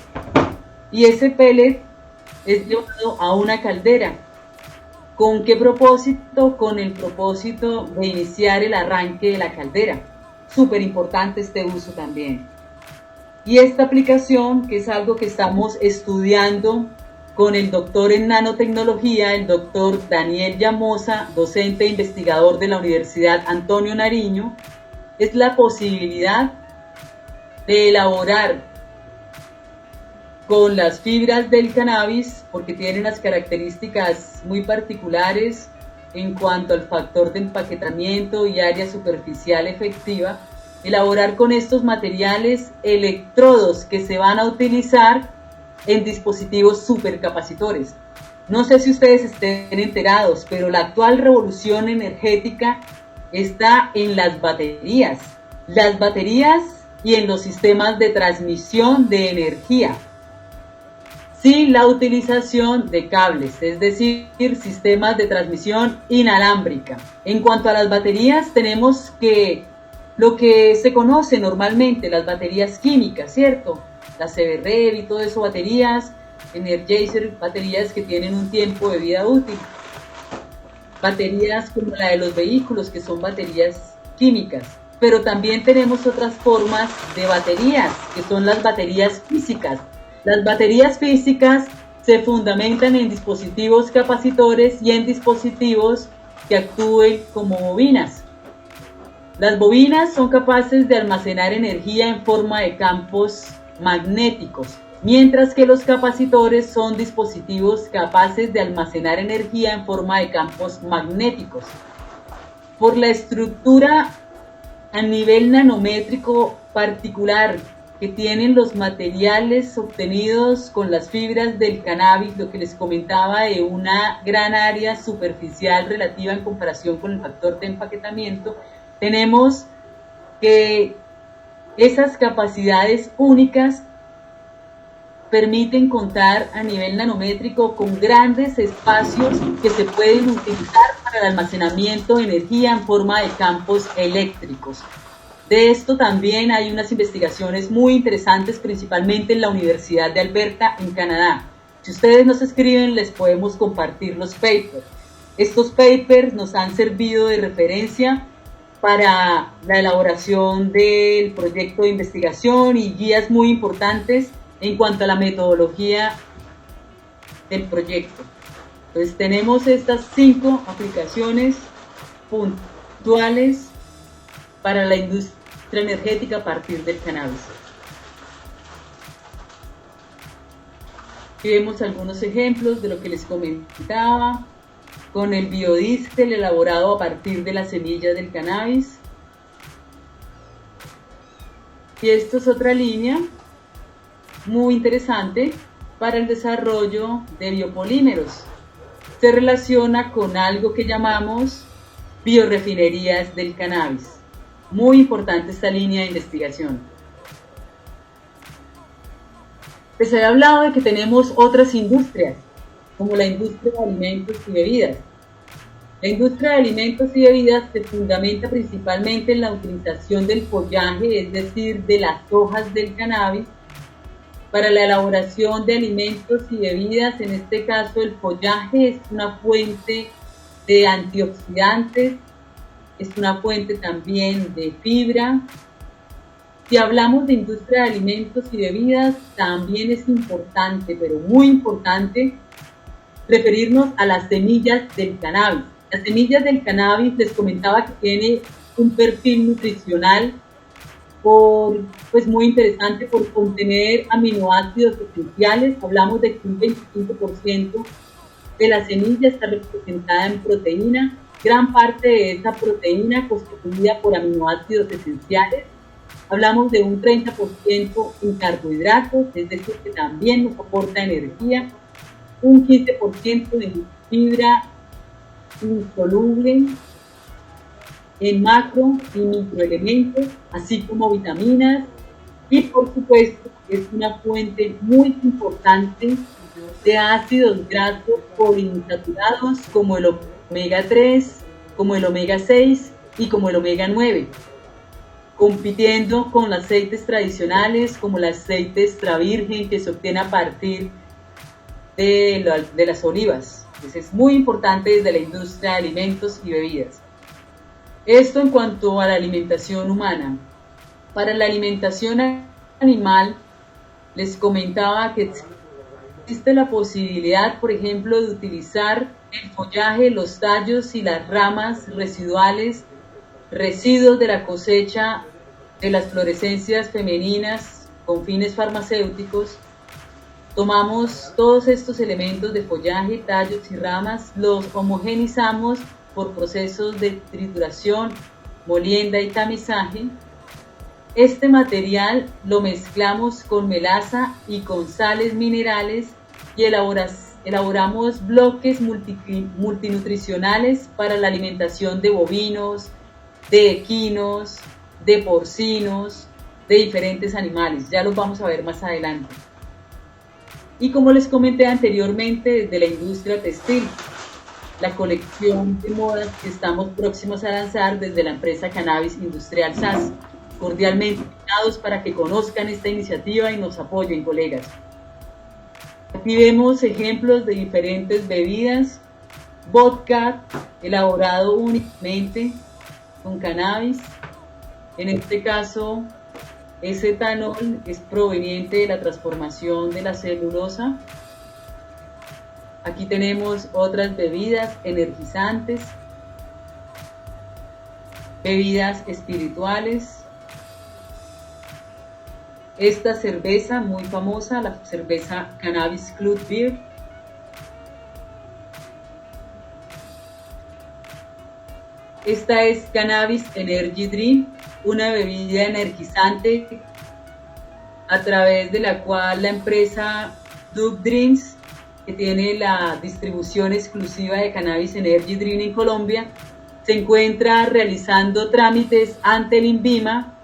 y ese pellet es llevado a una caldera. ¿Con qué propósito? Con el propósito de iniciar el arranque de la caldera. Súper importante este uso también. Y esta aplicación, que es algo que estamos estudiando con el doctor en nanotecnología, el doctor Daniel Llamosa, docente e investigador de la Universidad Antonio Nariño, es la posibilidad de elaborar con las fibras del cannabis, porque tiene unas características muy particulares en cuanto al factor de empaquetamiento y área superficial efectiva, elaborar con estos materiales electrodos que se van a utilizar en dispositivos supercapacitores. No sé si ustedes estén enterados, pero la actual revolución energética está en las baterías y en los sistemas de transmisión de energía, sin la utilización de cables, es decir, sistemas de transmisión inalámbrica. En cuanto a las baterías, tenemos que lo que se conoce normalmente, las baterías químicas, ¿cierto? Las CBR y todo eso, baterías, Energizer, baterías que tienen un tiempo de vida útil. Baterías como la de los vehículos, que son baterías químicas. Pero también tenemos otras formas de baterías, que son las baterías físicas. Las baterías físicas se fundamentan en dispositivos capacitores y en dispositivos que actúen como bobinas. Las bobinas son capaces de almacenar energía en forma de campos magnéticos, mientras que los capacitores son dispositivos capaces de almacenar energía en forma de campos magnéticos. Por la estructura a nivel nanométrico particular que tienen los materiales obtenidos con las fibras del cannabis, lo que les comentaba de una gran área superficial relativa en comparación con el factor de empaquetamiento, tenemos que esas capacidades únicas permiten contar a nivel nanométrico con grandes espacios que se pueden utilizar para el almacenamiento de energía en forma de campos eléctricos. De esto también hay unas investigaciones muy interesantes, principalmente en la Universidad de Alberta, en Canadá. Si ustedes nos escriben, les podemos compartir los papers. Estos papers nos han servido de referencia para la elaboración del proyecto de investigación y guías muy importantes en cuanto a la metodología del proyecto. Entonces tenemos estas 5 aplicaciones puntuales para la industria energética a partir del cannabis. Aquí vemos algunos ejemplos de lo que les comentaba, con el biodiesel elaborado a partir de las semillas del cannabis. Y esto es otra línea muy interesante para el desarrollo de biopolímeros. Se relaciona con algo que llamamos biorefinerías del cannabis. Muy importante esta línea de investigación. Les he hablado de que tenemos otras industrias, como la industria de alimentos y bebidas. La industria de alimentos y bebidas se fundamenta principalmente en la utilización del follaje, es decir, de las hojas del cannabis, para la elaboración de alimentos y bebidas. En este caso, el follaje es una fuente de antioxidantes, es una fuente también de fibra. Si hablamos de industria de alimentos y bebidas, también es importante, pero muy importante, referirnos a las semillas del cannabis. Las semillas del cannabis, les comentaba que tiene un perfil nutricional muy interesante por contener aminoácidos esenciales. Hablamos de que un 25% de la semilla está representada en proteína. Gran parte de esa proteína constituida por aminoácidos esenciales. Hablamos de un 30% en carbohidratos, es decir, que también nos aporta energía. Un 15% en fibra insoluble, en macro y microelementos, así como vitaminas. Y por supuesto, es una fuente muy importante de ácidos grasos poliinsaturados como el omega 3, como el omega 6 y como el omega 9, compitiendo con los aceites tradicionales como el aceite extra virgen que se obtiene a partir de las olivas. Entonces es muy importante desde la industria de alimentos y bebidas. Esto en cuanto a la alimentación humana. Para la alimentación animal, les comentaba que existe la posibilidad, por ejemplo, de utilizar el follaje, los tallos y las ramas residuales, residuos de la cosecha de las florescencias femeninas con fines farmacéuticos. Tomamos todos estos elementos de follaje, tallos y ramas, los homogenizamos por procesos de trituración, molienda y tamizaje. Este material lo mezclamos con melaza y con sales minerales y elaboramos bloques multinutricionales para la alimentación de bovinos, de equinos, de porcinos, de diferentes animales. Ya los vamos a ver más adelante. Y como les comenté anteriormente, desde la industria textil, la colección de modas que estamos próximos a lanzar desde la empresa Cannabis Industrial SAS. Cordialmente invitados para que conozcan esta iniciativa y nos apoyen, colegas. Aquí vemos ejemplos de diferentes bebidas. Vodka elaborado únicamente con cannabis. En este caso, ese etanol es proveniente de la transformación de la celulosa. Aquí tenemos otras bebidas energizantes, bebidas espirituales. Esta cerveza muy famosa, la cerveza Cannabis Club Beer. Esta es Cannabis Energy Drink, una bebida energizante a través de la cual la empresa Duke Drinks, que tiene la distribución exclusiva de Cannabis Energy Drink en Colombia, se encuentra realizando trámites ante el INVIMA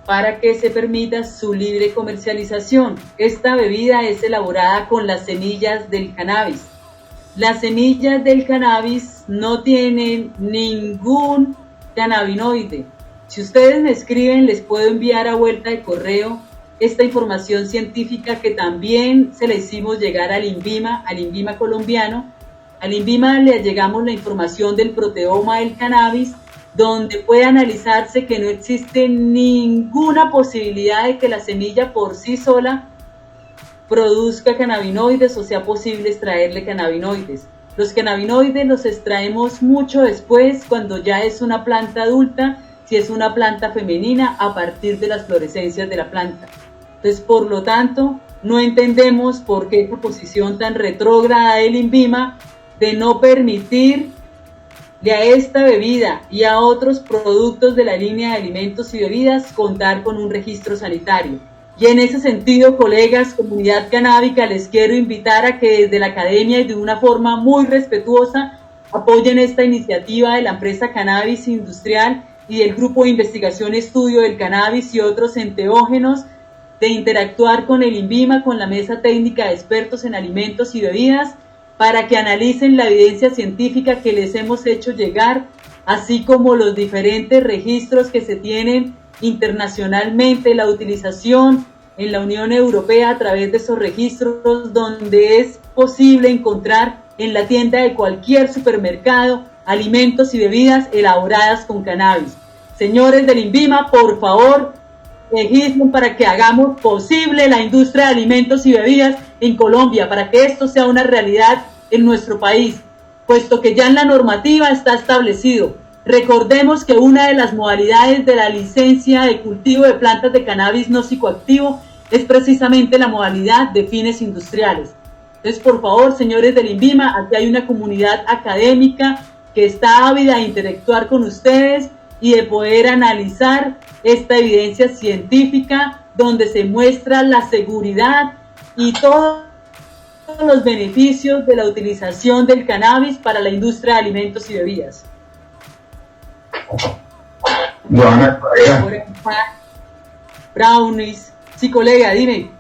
para que se permita su libre comercialización. Esta bebida es elaborada con las semillas del cannabis. Las semillas del cannabis no tienen ningún cannabinoide. Si ustedes me escriben, les puedo enviar a vuelta de correo esta información científica que también se la hicimos llegar al INVIMA colombiano. Al INVIMA le llegamos la información del proteoma del cannabis, donde puede analizarse que no existe ninguna posibilidad de que la semilla por sí sola produzca cannabinoides o sea posible extraerle cannabinoides. Los cannabinoides los extraemos mucho después, cuando ya es una planta adulta, si es una planta femenina, a partir de las florescencias de la planta. Entonces, por lo tanto, no entendemos por qué esta posición tan retrógrada del INVIMA de no permitirle a esta bebida y a otros productos de la línea de alimentos y bebidas contar con un registro sanitario. Y en ese sentido, colegas, comunidad canábica, les quiero invitar a que desde la academia y de una forma muy respetuosa apoyen esta iniciativa de la empresa Cannabis Industrial y del Grupo de Investigación y Estudio del Cannabis y otros enteógenos, de interactuar con el INVIMA, con la Mesa Técnica de Expertos en Alimentos y Bebidas, para que analicen la evidencia científica que les hemos hecho llegar, así como los diferentes registros que se tienen internacionalmente, la utilización en la Unión Europea a través de esos registros, donde es posible encontrar en la tienda de cualquier supermercado alimentos y bebidas elaboradas con cannabis. Señores del INVIMA, por favor, legislen para que hagamos posible la industria de alimentos y bebidas en Colombia, para que esto sea una realidad en nuestro país, puesto que ya en la normativa está establecido. Recordemos que una de las modalidades de la licencia de cultivo de plantas de cannabis no psicoactivo es precisamente la modalidad de fines industriales. Entonces, por favor, señores del INVIMA, aquí hay una comunidad académica que está ávida de interactuar con ustedes y de poder analizar esta evidencia científica donde se muestra la seguridad y todos los beneficios de la utilización del cannabis para la industria de alimentos y bebidas. Joana, colega. Brownies. Sí, colega, dime.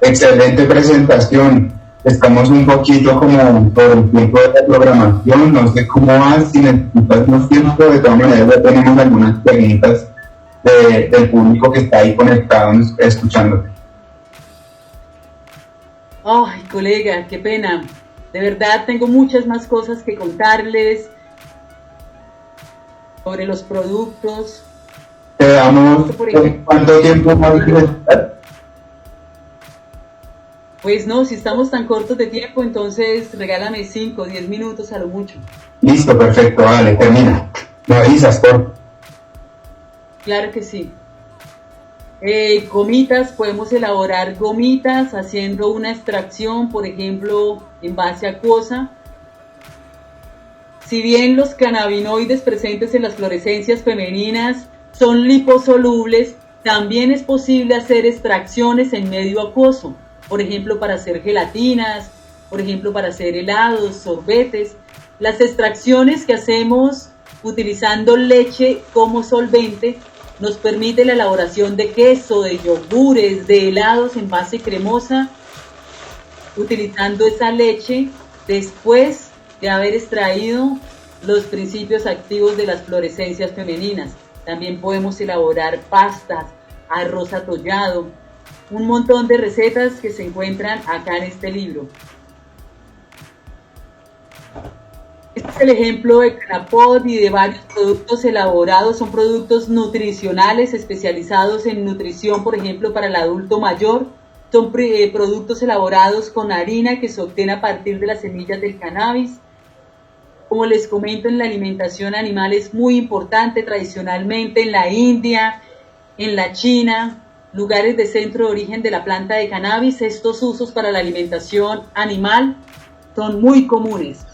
Excelente presentación. Estamos un poquito como por el tiempo de la programación, no sé cómo vas, si necesitas más tiempo, de todas maneras ya tenemos algunas preguntas del público que está ahí conectado escuchándote. Ay, colega, qué pena. De verdad tengo muchas más cosas que contarles sobre los productos. Te damos ¿cuánto tiempo más necesitas? Pues no, si estamos tan cortos de tiempo, entonces regálame 5 o 10 minutos a lo mucho. Listo, perfecto, dale, termina. Me avisas, por. Claro que sí. Gomitas, podemos elaborar gomitas haciendo una extracción, por ejemplo, en base acuosa. Si bien los cannabinoides presentes en las fluorescencias femeninas son liposolubles, también es posible hacer extracciones en medio acuoso. Por ejemplo, para hacer gelatinas, por ejemplo, para hacer helados, sorbetes. Las extracciones que hacemos utilizando leche como solvente, nos permite la elaboración de queso, de yogures, de helados en base cremosa, utilizando esa leche después de haber extraído los principios activos de las fluorescencias femeninas. También podemos elaborar pastas, arroz atollado, un montón de recetas que se encuentran acá en este libro. Este es el ejemplo de Canapod y de varios productos elaborados. Son productos nutricionales especializados en nutrición, por ejemplo, para el adulto mayor. Son productos elaborados con harina que se obtiene a partir de las semillas del cannabis. Como les comento, en la alimentación animal es muy importante tradicionalmente en la India, en la China, lugares de centro de origen de la planta de cannabis. Estos usos para la alimentación animal son muy comunes.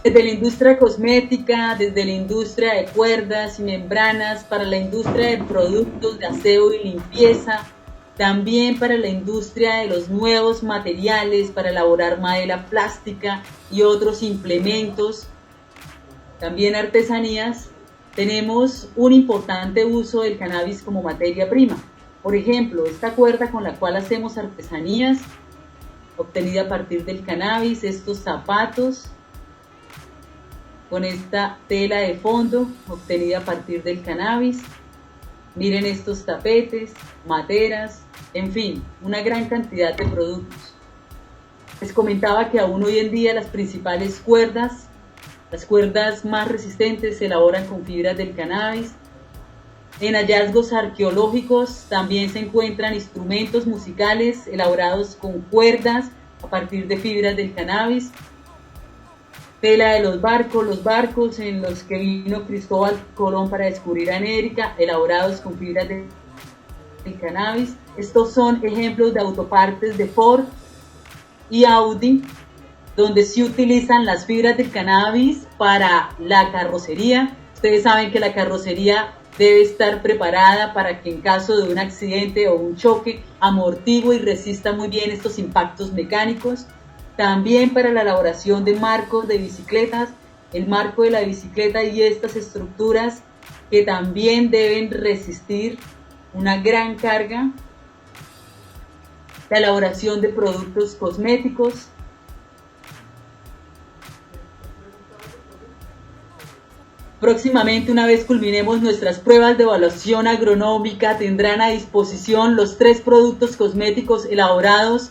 Desde la industria cosmética, desde la industria de cuerdas y membranas, para la industria de productos de aseo y limpieza, también para la industria de los nuevos materiales, para elaborar madera plástica y otros implementos, también artesanías, tenemos un importante uso del cannabis como materia prima. Por ejemplo, esta cuerda con la cual hacemos artesanías, obtenida a partir del cannabis, estos zapatos, con esta tela de fondo obtenida a partir del cannabis. Miren estos tapetes, materas, en fin, una gran cantidad de productos. Les comentaba que aún hoy en día las principales cuerdas, las cuerdas más resistentes se elaboran con fibras del cannabis. En hallazgos arqueológicos también se encuentran instrumentos musicales elaborados con cuerdas a partir de fibras del cannabis. Tela de los barcos en los que vino Cristóbal Colón para descubrir América, elaborados con fibras del cannabis. Estos son ejemplos de autopartes de Ford y Audi, donde se utilizan las fibras del cannabis para la carrocería. Ustedes saben que la carrocería debe estar preparada para que en caso de un accidente o un choque amortigue y resista muy bien estos impactos mecánicos. También para la elaboración de marcos de bicicletas, el marco de la bicicleta y estas estructuras que también deben resistir una gran carga. La elaboración de productos cosméticos. Próximamente, una vez culminemos nuestras pruebas de evaluación agronómica, tendrán a disposición los 3 productos cosméticos elaborados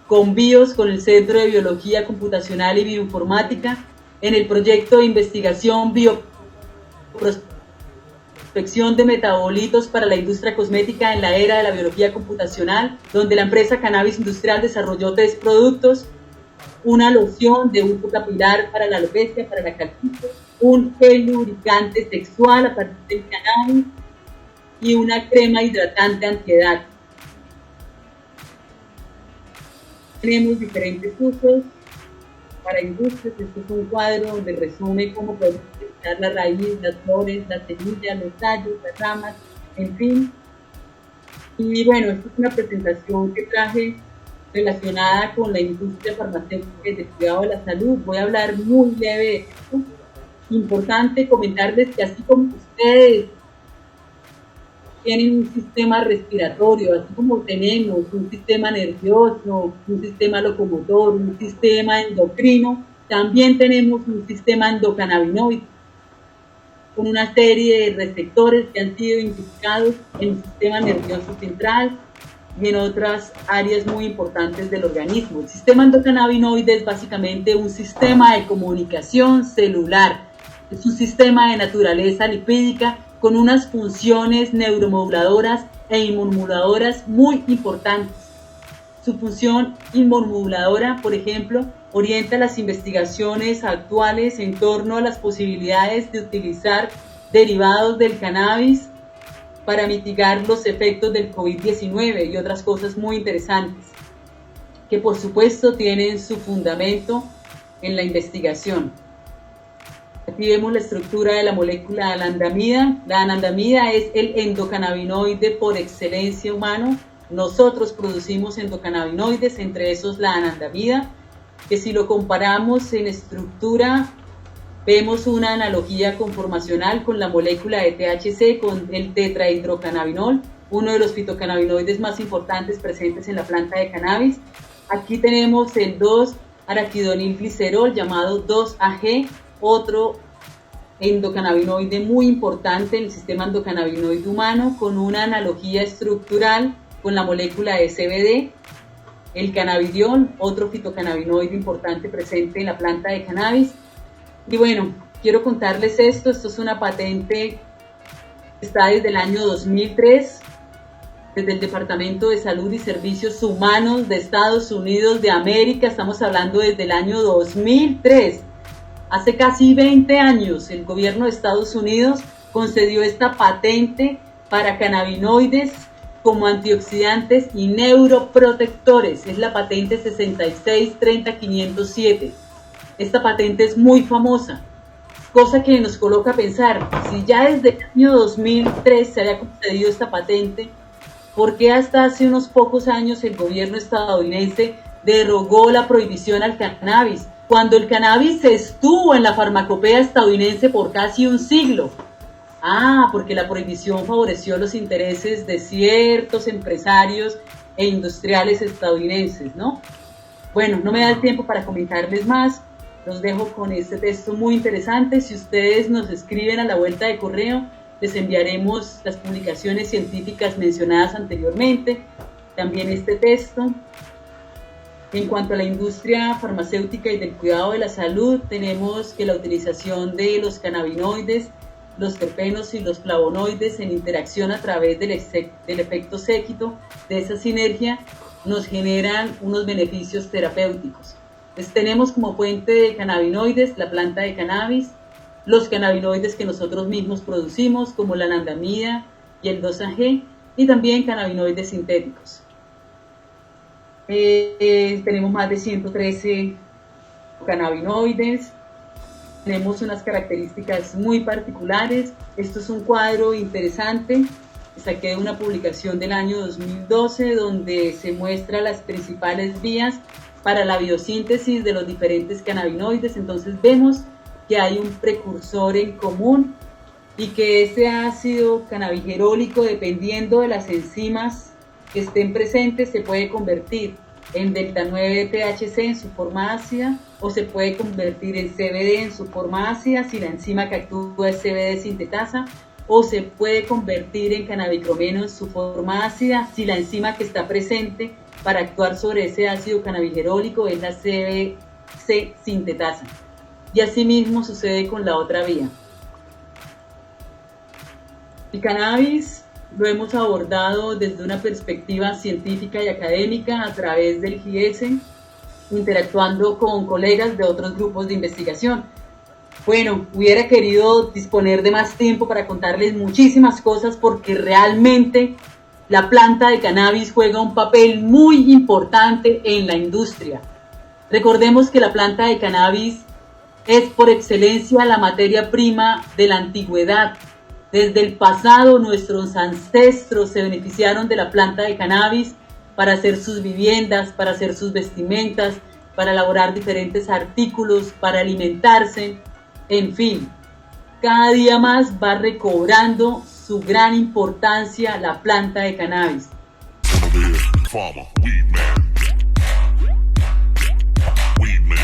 con BIOS, con el Centro de Biología Computacional y Bioinformática, en el proyecto de investigación Bioprospección de metabolitos para la industria cosmética en la era de la biología computacional, donde la empresa Cannabis Industrial desarrolló 3 productos: una loción de uso capilar para la alopecia, para la calvicie, un gel lubricante sexual a partir del cannabis y una crema hidratante antiedad. Tenemos diferentes usos para industrias. Este es un cuadro donde resume cómo podemos utilizar la raíz, las flores, las semillas, los tallos, las ramas, en fin. Y bueno, esta es una presentación que traje relacionada con la industria farmacéutica y de cuidado de la salud. Voy a hablar muy leve de esto. Importante comentarles que así como ustedes tienen un sistema respiratorio, así como tenemos un sistema nervioso, un sistema locomotor, un sistema endocrino, también tenemos un sistema endocannabinoide con una serie de receptores que han sido identificados en el sistema nervioso central y en otras áreas muy importantes del organismo. El sistema endocannabinoide es básicamente un sistema de comunicación celular, es un sistema de naturaleza lipídica con unas funciones neuromoduladoras e inmunomoduladoras muy importantes. Su función inmunomoduladora, por ejemplo, orienta las investigaciones actuales en torno a las posibilidades de utilizar derivados del cannabis para mitigar los efectos del COVID-19 y otras cosas muy interesantes, que por supuesto tienen su fundamento en la investigación. Aquí vemos la estructura de la molécula de la anandamida. La anandamida es el endocannabinoide por excelencia humano. Nosotros producimos endocannabinoides, entre esos la anandamida, que si lo comparamos en estructura Vemos una analogía conformacional con la molécula de THC, con el tetrahidrocannabinol, uno de los fitocannabinoides más importantes presentes en la planta de cannabis. Aquí tenemos el 2-araquidonilglicerol llamado 2-AG, otro endocannabinoide muy importante en el sistema endocannabinoide humano, con una analogía estructural con la molécula de CBD. El cannabidiol, otro fitocannabinoide importante presente en la planta de cannabis. Y bueno, quiero contarles esto es una patente que está desde el año 2003, desde el Departamento de Salud y Servicios Humanos de Estados Unidos de América. Estamos hablando desde el año 2003. Hace casi 20 años el gobierno de Estados Unidos concedió esta patente para cannabinoides como antioxidantes y neuroprotectores. Es la patente 6630507. Esta patente es muy famosa, cosa que nos coloca a pensar, si ya desde el año 2003 se había concedido esta patente, ¿por qué hasta hace unos pocos años el gobierno estadounidense derogó la prohibición al cannabis, cuando el cannabis estuvo en la farmacopea estadounidense por casi un siglo? Porque la prohibición favoreció los intereses de ciertos empresarios e industriales estadounidenses, ¿no? Bueno, no me da el tiempo para comentarles más. Los dejo con este texto muy interesante. Si ustedes nos escriben a la vuelta de correo, les enviaremos las publicaciones científicas mencionadas anteriormente, también este texto. En cuanto a la industria farmacéutica y del cuidado de la salud, tenemos que la utilización de los cannabinoides, los terpenos y los flavonoides en interacción a través del efecto séquito de esa sinergia nos generan unos beneficios terapéuticos. Entonces, tenemos como fuente de cannabinoides la planta de cannabis, los cannabinoides que nosotros mismos producimos como la anandamida y el 2-AG, y también cannabinoides sintéticos. Tenemos más de 113 cannabinoides, tenemos unas características muy particulares. Esto es un cuadro interesante, saqué de una publicación del año 2012 donde se muestra las principales vías para la biosíntesis de los diferentes cannabinoides. Entonces vemos que hay un precursor en común y que ese ácido cannabigerólico, dependiendo de las enzimas que estén presentes, se puede convertir en delta 9 THC en su forma ácida, o se puede convertir en CBD en su forma ácida si la enzima que actúa es CBD sintetasa, o se puede convertir en cannabicromeno en su forma ácida si la enzima que está presente para actuar sobre ese ácido cannabigerólico es la CBC sintetasa. Y asimismo sucede con la otra vía. El cannabis lo hemos abordado desde una perspectiva científica y académica a través del GIES, interactuando con colegas de otros grupos de investigación. Bueno, hubiera querido disponer de más tiempo para contarles muchísimas cosas porque realmente la planta de cannabis juega un papel muy importante en la industria. Recordemos que la planta de cannabis es por excelencia la materia prima de la antigüedad. Desde el pasado nuestros ancestros se beneficiaron de la planta de cannabis para hacer sus viviendas, para hacer sus vestimentas, para elaborar diferentes artículos, para alimentarse, en fin. Cada día más va recobrando su gran importancia la planta de cannabis. Weed man.